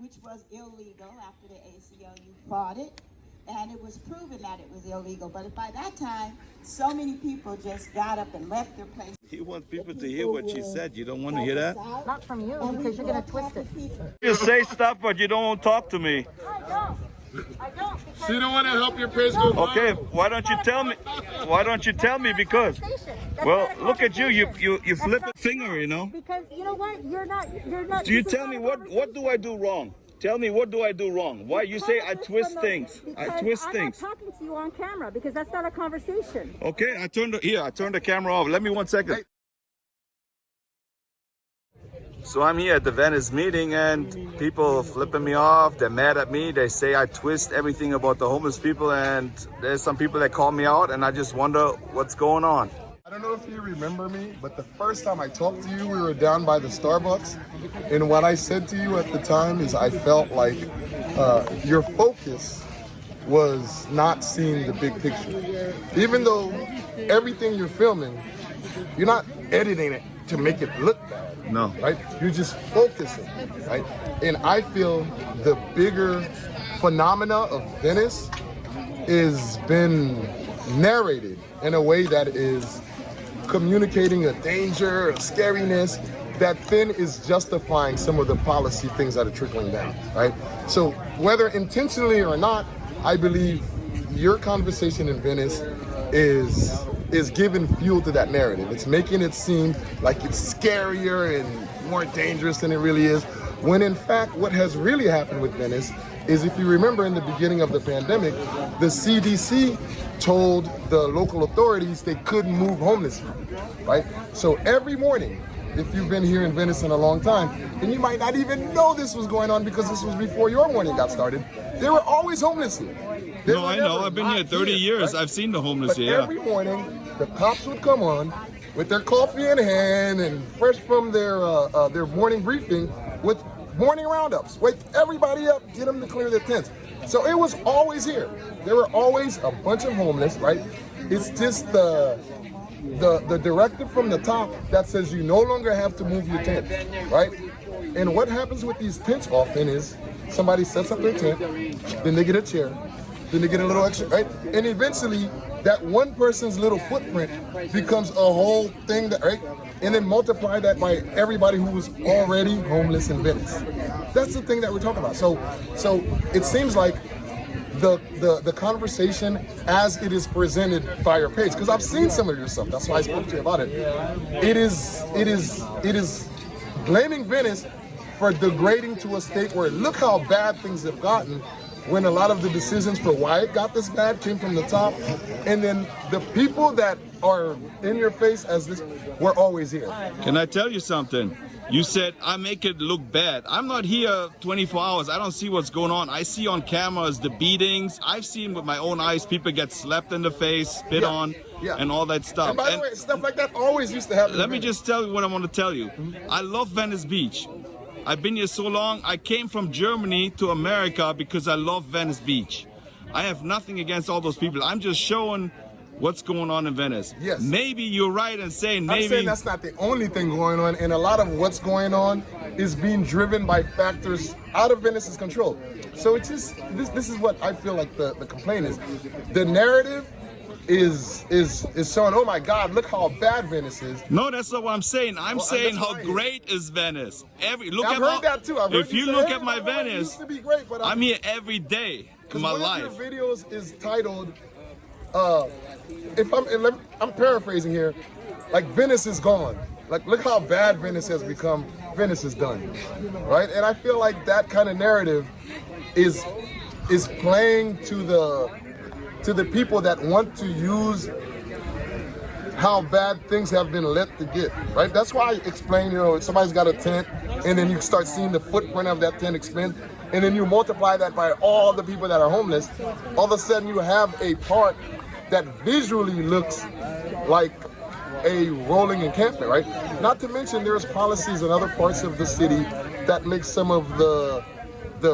which was illegal after the ACLU fought it, and it was proven that it was illegal. But by that time, so many people just got up and left their place. You want people to hear what she said. You don't want to hear that? Not from you, because you're going to twist it. You say stuff, but you don't want to talk to me. I don't. So you don't want to help your page go viral? Okay, why don't you tell me? Why don't you tell me? Because, well, look at you. You flip a finger, you know. Because you know what? You're not. Do you tell me what do I do wrong? Tell me, what do I do wrong? Why you say I twist things? I twist things. I'm not talking to you on camera because that's not a conversation. Okay, I turned the camera off. Let me 1 second. So I'm here at the Venice meeting and people flipping me off. They're mad at me. They say I twist everything about the homeless people, and there's some people that call me out, and I just wonder what's going on. I don't know if you remember me, but the first time I talked to you, we were down by the Starbucks. And what I said to you at the time is I felt like your focus was not seeing the big picture. Even though everything you're filming, you're not editing it to make it look bad. No. Right? You're just focusing, right? And I feel the bigger phenomena of Venice is been narrated in a way that is communicating a danger, a scariness, that then is justifying some of the policy things that are trickling down, right? So whether intentionally or not, I believe your conversation in Venice is giving fuel to that narrative. It's making it seem like it's scarier and more dangerous than it really is, when in fact what has really happened with Venice is, if you remember in the beginning of the pandemic, the CDC told the local authorities they couldn't move homeless people, right? So every morning, if you've been here in Venice in a long time, then you might not even know this was going on because this was before your morning got started. There were always homeless here. No, I know. I've been here 30 years. Right? I've seen the homeless here. Every morning, the cops would come on with their coffee in hand and fresh from their morning briefing with morning roundups. Wake everybody up, get them to clear their tents. So it was always here. There were always a bunch of homeless, right? It's just the directive from the top that says you no longer have to move your tent, right? And what happens with these tents often is somebody sets up their tent, then they get a chair, then they get a little extra, right? And eventually that one person's little footprint becomes a whole thing, that, right? And then multiply that by everybody who was already homeless in Venice. That's the thing that we're talking about. So it seems like the conversation as it is presented by your page, because I've seen some of your stuff, that's why I spoke to you about it. It is blaming Venice for degrading to a state where look how bad things have gotten, when a lot of the decisions for why it got this bad came from the top, and then the people that are in your face as this were always here. Can I tell you something? You said I make it look bad. I'm not here 24 hours. I don't see what's going on. I see on cameras the beatings. I've seen with my own eyes people get slapped in the face, spit on, and all that stuff. And by the way, stuff like that always used to happen. Let me just tell you what I want to tell you. I love Venice Beach. I've been here so long. I came from Germany to America because I love Venice Beach. I have nothing against all those people. I'm just showing what's going on in Venice. Yes. Maybe you're right in saying maybe. I'm saying that's not the only thing going on, and a lot of what's going on is being driven by factors out of Venice's control. So it's just, this is what I feel like the complaint is. The narrative is showing, oh my God, look how bad Venice is. No, that's not what I'm saying. I'm saying how great is Venice. I've heard that too. If you look at my Venice, it used to be great, but I'm here every day in my life. One of your videos is titled, I'm paraphrasing here, like Venice is gone. Like, look how bad Venice has become. Venice is done, right? And I feel like that kind of narrative is playing to the people that want to use how bad things have been let to get, right? That's why I explain, somebody's got a tent, and then you start seeing the footprint of that tent expand, and then you multiply that by all the people that are homeless. All of a sudden you have a park that visually looks like a rolling encampment, right? Not to mention there's policies in other parts of the city that make some of the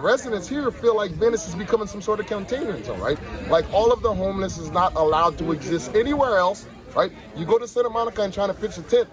residents here feel like Venice is becoming some sort of containment zone, right? Like all of the homeless is not allowed to exist anywhere else, right? You go to Santa Monica and trying to pitch a tent,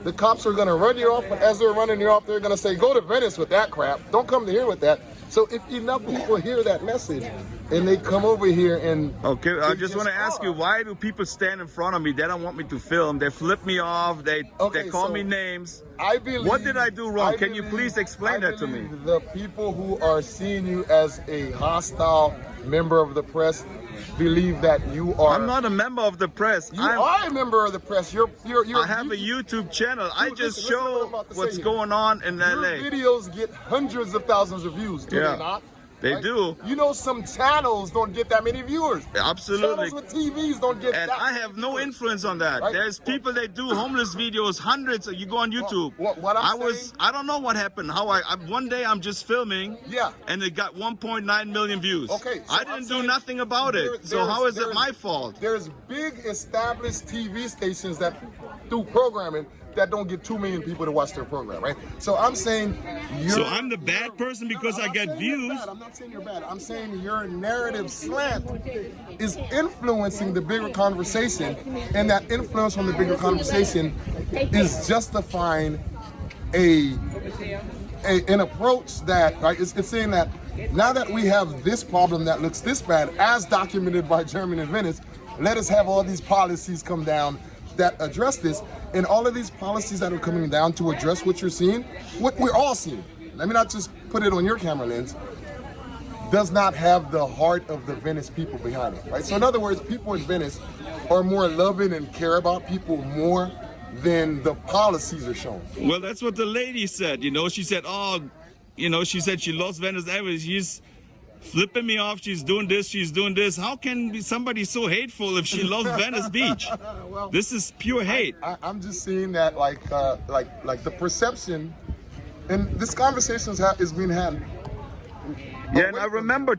the cops are gonna run you off, but as they're running you off, they're gonna say, go to Venice with that crap. Don't come to here with that. So if enough people hear that message and they come over here and okay, I just want to ask you, why do people stand in front of me? They don't want me to film. They flip me off. They call me names. I believe. What did I do wrong? Can you please explain that to me? The people who are seeing you as a hostile member of the press believe that you are. I'm not a member of the press. You are a member of the press. You're I have a YouTube channel. I just show what's going on in LA. Your videos get hundreds of thousands of views, do they not? They right? do. You know, some channels don't get that many viewers. Absolutely. Channels with TVs don't get and that I have no influence on that. Right? There's people that do homeless videos, hundreds. You go on YouTube. What I don't know what happened. One day I'm just filming. Yeah. And it got 1.9 million views. Okay. So I didn't do nothing about it. So how is it my fault? There's big established TV stations that do programming that don't get 2 million people to watch their program, right? So I'm saying so I'm the bad person because I get views. I'm not saying you're bad. I'm saying your narrative slant is influencing the bigger conversation, and that influence from the bigger conversation is justifying an approach that, right? It's saying that now that we have this problem that looks this bad, as documented by Germany and Venice, let us have all these policies come down that address this. And all of these policies that are coming down to address what you're seeing, what we're all seeing, let me not just put it on your camera lens, does not have the heart of the Venice people behind it, right? So in other words, people in Venice are more loving and care about people more than the policies are showing. Well, that's what the lady said, you know. She said, she said she lost Venice. She's flipping me off. She's doing this. She's doing this. How can be somebody so hateful if she loves Venice Beach? Well, this is pure hate. I'm just seeing that like the perception, and this conversation is being had. Yeah, and I remember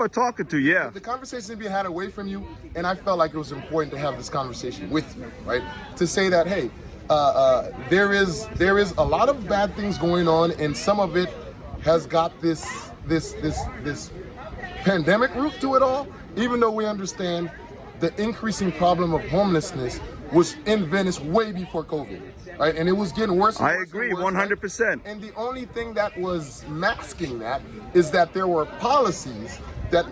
talking to you. Yeah. The conversation is being had away from you, and I felt like it was important to have this conversation with you, right? To say that, hey, there is a lot of bad things going on, and some of it has got this pandemic root to it all, even though we understand the increasing problem of homelessness was in Venice way before COVID, right? And it was getting worse. I agree, 100%. Right? And the only thing that was masking that is that there were policies that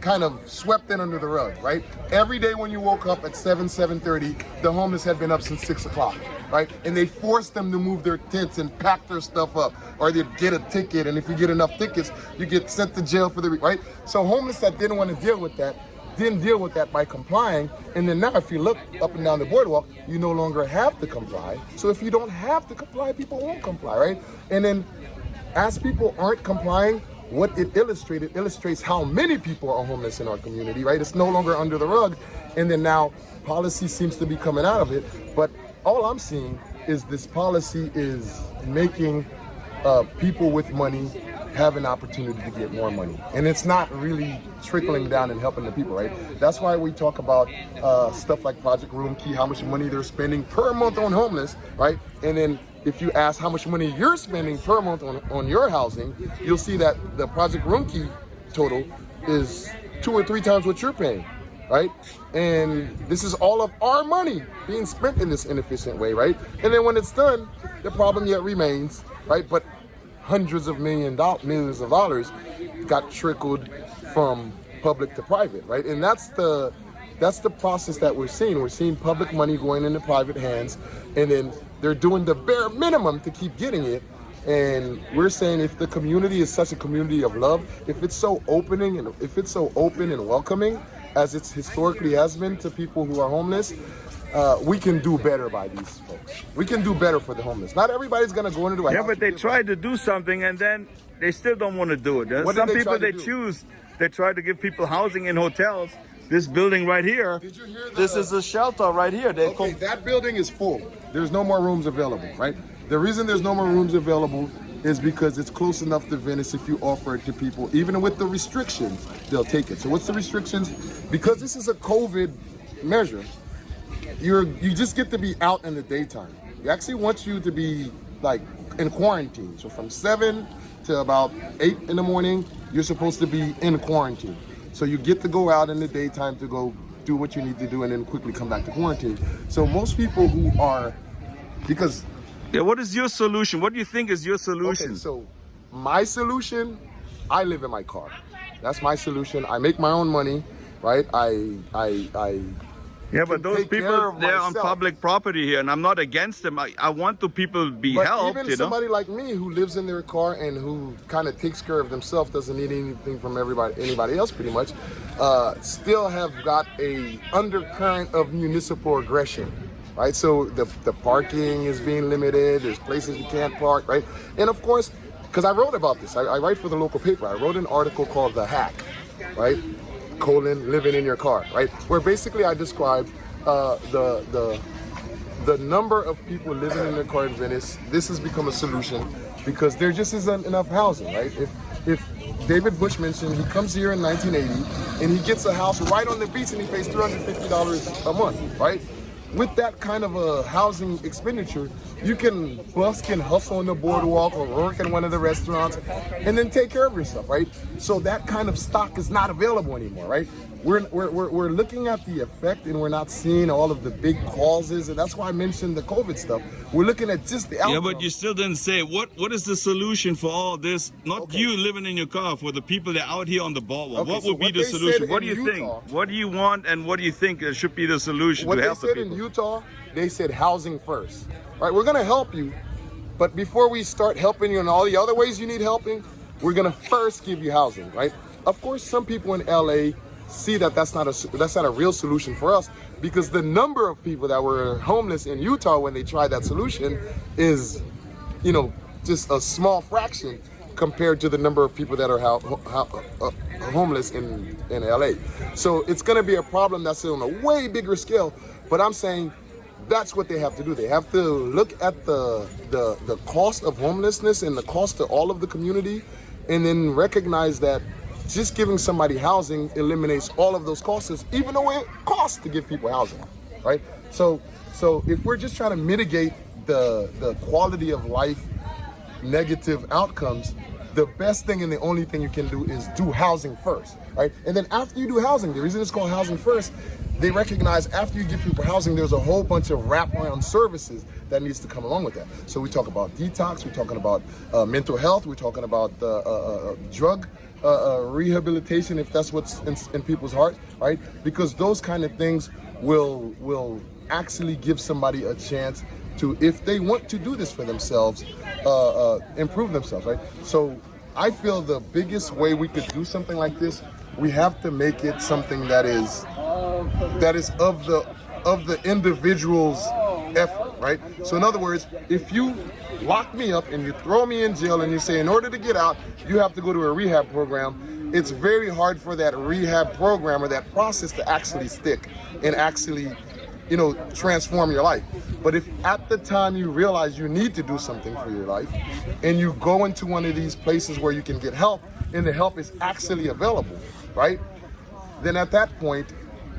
kind of swept in under the rug, right? Every day when you woke up at 7:30, the homeless had been up since 6 o'clock, right? And they forced them to move their tents and pack their stuff up, or they'd get a ticket, and if you get enough tickets, you get sent to jail for the week, right? So homeless that didn't want to deal with that, didn't deal with that by complying, and then now if you look up and down the boardwalk, you no longer have to comply. So if you don't have to comply, people won't comply, right? And then as people aren't complying, what it illustrates how many people are homeless in our community, right? It's no longer under the rug, and then now policy seems to be coming out of it. But all I'm seeing is this policy is making people with money have an opportunity to get more money, and it's not really trickling down and helping the people, right? That's why we talk about stuff like Project Room Key, how much money they're spending per month on homeless, right? And then if you ask how much money you're spending per month on your housing, you'll see that the Project Room Key total is 2 or 3 times what you're paying, right? And this is all of our money being spent in this inefficient way, right? And then when it's done, the problem yet remains, right? But hundreds of millions of dollars got trickled from public to private, right? And that's the process that we're seeing. We're seeing public money going into private hands, and then they're doing the bare minimum to keep getting it. And we're saying if the community is such a community of love, if it's so open and welcoming as it's historically has been to people who are homeless, we can do better by these folks. We can do better for the homeless. Not everybody's gonna go into a house. Yeah, but they tried to do something and then they still don't want to do it. There's some people they choose. They try to give people housing in hotels. This building right here, did you hear this is a shelter right here. Okay, that building is full. There's no more rooms available, right? The reason there's no more rooms available is because it's close enough to Venice. If you offer it to people, even with the restrictions, they'll take it. So what's the restrictions? Because this is a COVID measure, you just get to be out in the daytime. They actually want you to be like in quarantine. So from 7 to about 8 in the morning, you're supposed to be in quarantine. So you get to go out in the daytime to go do what you need to do and then quickly come back to quarantine. So most people who are Because Yeah, what is your solution? What do you think is your solution? okay, so my solution, I live in my car. That's my solution. I make my own money, right? Yeah, but can those take care people, of they're on myself. public property here, and I'm not against them. I want the people to be But helped, even you know? somebody like me who lives in their car and who kind of takes care of themselves, doesn't need anything from anybody else pretty much, still have got a undercurrent of municipal aggression, right? So the parking is being limited, there's places you can't park, right? And of course, because I wrote about this, I write for the local paper, I wrote an article called The Hack, right? Living in your car, right? Where basically I described the number of people living in their car in Venice. This has become a solution because there just isn't enough housing, right? If David Bush mentioned he comes here in 1980 and he gets a house right on the beach and he pays $350 a month, right? With that kind of a housing expenditure, you can busk and hustle on the boardwalk or work in one of the restaurants and then take care of yourself, right? So that kind of stock is not available anymore, right? We're looking at the effect and we're not seeing all of the big causes, and that's why I mentioned the COVID stuff. We're looking at just the outcome. Yeah, but you still didn't say what is the solution for all this? Not Okay. you living in your car, for the people that are out here on the boardwalk. Okay, What so would be what the they solution? said What do in you Utah- think? What do you want, and what do you think should be the solution What to they help the said people? in Utah, they said housing first, right? We're gonna help you, but before we start helping you in all the other ways you need helping, we're gonna first give you housing, right? Of course, some people in LA see that that's not a real solution for us, because the number of people that were homeless in Utah when they tried that solution is, you know, just a small fraction compared to the number of people that are homeless in LA. So it's going to be a problem that's on a way bigger scale. But I'm saying that's what they have to do. They have to look at the cost of homelessness and the cost to all of the community, and then recognize that just giving somebody housing eliminates all of those costs, even though it costs to give people housing, right? So if we're just trying to mitigate the quality of life negative outcomes, the best thing and the only thing you can do is do housing first, right? And then after you do housing, the reason it's called housing first, they recognize after you give people housing, there's a whole bunch of wraparound services that needs to come along with that. So we talk about detox, we're talking about mental health, we're talking about drug rehabilitation, if that's what's in people's hearts, right? Because those kind of things will actually give somebody a chance to, if they want to do this for themselves, improve themselves, right? So I feel the biggest way we could do something like this, we have to make it something that is of the individual's effort, right? So in other words, if you lock me up and you throw me in jail and you say in order to get out you have to go to a rehab program, it's very hard for that rehab program or that process to actually stick and actually, you know, transform your life. But if at the time you realize you need to do something for your life and you go into one of these places where you can get help and the help is actually available, right? Then at that point,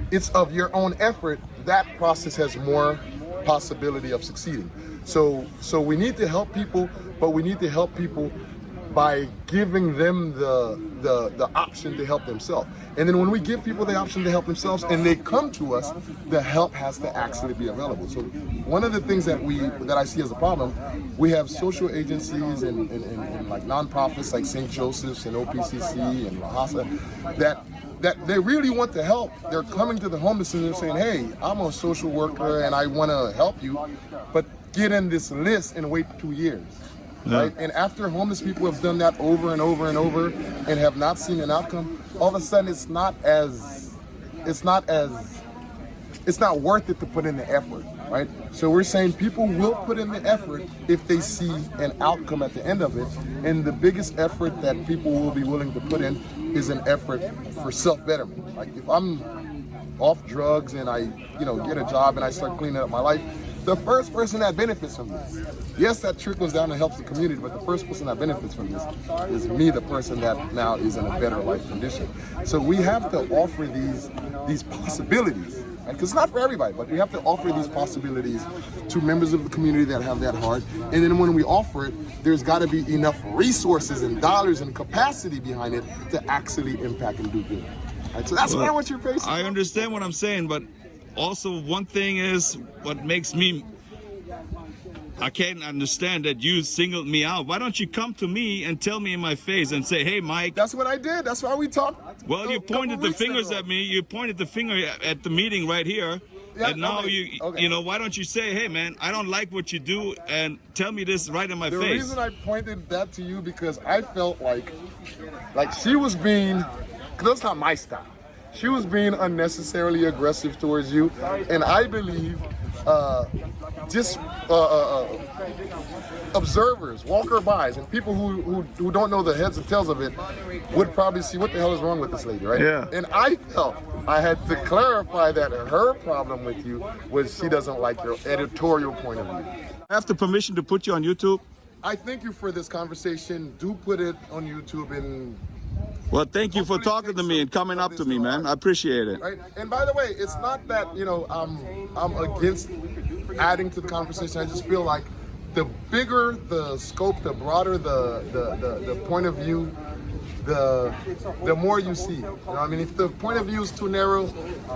it's of your own effort, that process has more possibility of succeeding. So we need to help people, but we need to help people by giving them the option to help themselves. And then when we give people the option to help themselves and they come to us, the help has to actually be available. So one of the things that I see as a problem, we have social agencies and like nonprofits like St. Joseph's and OPCC and Lhasa that they really want to help. They're coming to the homeless and they're saying, hey, I'm a social worker and I want to help you, but get in this list and wait 2 years. Right? And after homeless people have done that over and over and over and have not seen an outcome, all of a sudden it's not worth it to put in the effort, right? So we're saying people will put in the effort if they see an outcome at the end of it. And the biggest effort that people will be willing to put in is an effort for self-betterment. Like if I'm off drugs and I, get a job and I start cleaning up my life, the first person that benefits from this, yes, that trickles down and helps the community, but the first person that benefits from this is me, the person that now is in a better life condition. So we have to offer these possibilities, right? Because it's not for everybody, but we have to offer these possibilities to members of the community that have that heart. And then when we offer it, there's got to be enough resources and dollars and capacity behind it to actually impact and do good. Right? So that's what you're facing. I understand what I'm saying, but also one thing is what makes me I can't understand that you singled me out. Why don't you come to me and tell me in my face and say, hey, Mike. That's what I did. That's why we talked. Well, you pointed the fingers at me. You pointed the finger at the meeting right here. Yeah, and now okay. you know, why don't you say, hey, man, I don't like what you do, and tell me this right in my face. The reason I pointed that to you because I felt like she was being, because that's not my style. She was being unnecessarily aggressive towards you, and I believe observers, walker-bys, and people who don't know the heads and tails of it would probably see what the hell is wrong with this lady, right? Yeah. And I felt I had to clarify that her problem with you was she doesn't like your editorial point of view. I have the permission to put you on YouTube? I thank you for this conversation. Do put it on YouTube and. Well, thank you for talking to me and coming up to me, man. I appreciate it. Right. And by the way, it's not that, I'm against adding to the conversation. I just feel like the bigger the scope, the broader the point of view, the more you see. You know what I mean? If the point of view is too narrow,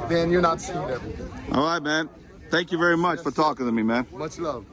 then you're not seeing everything. All right, man. Thank you very much for talking to me, man. Much love.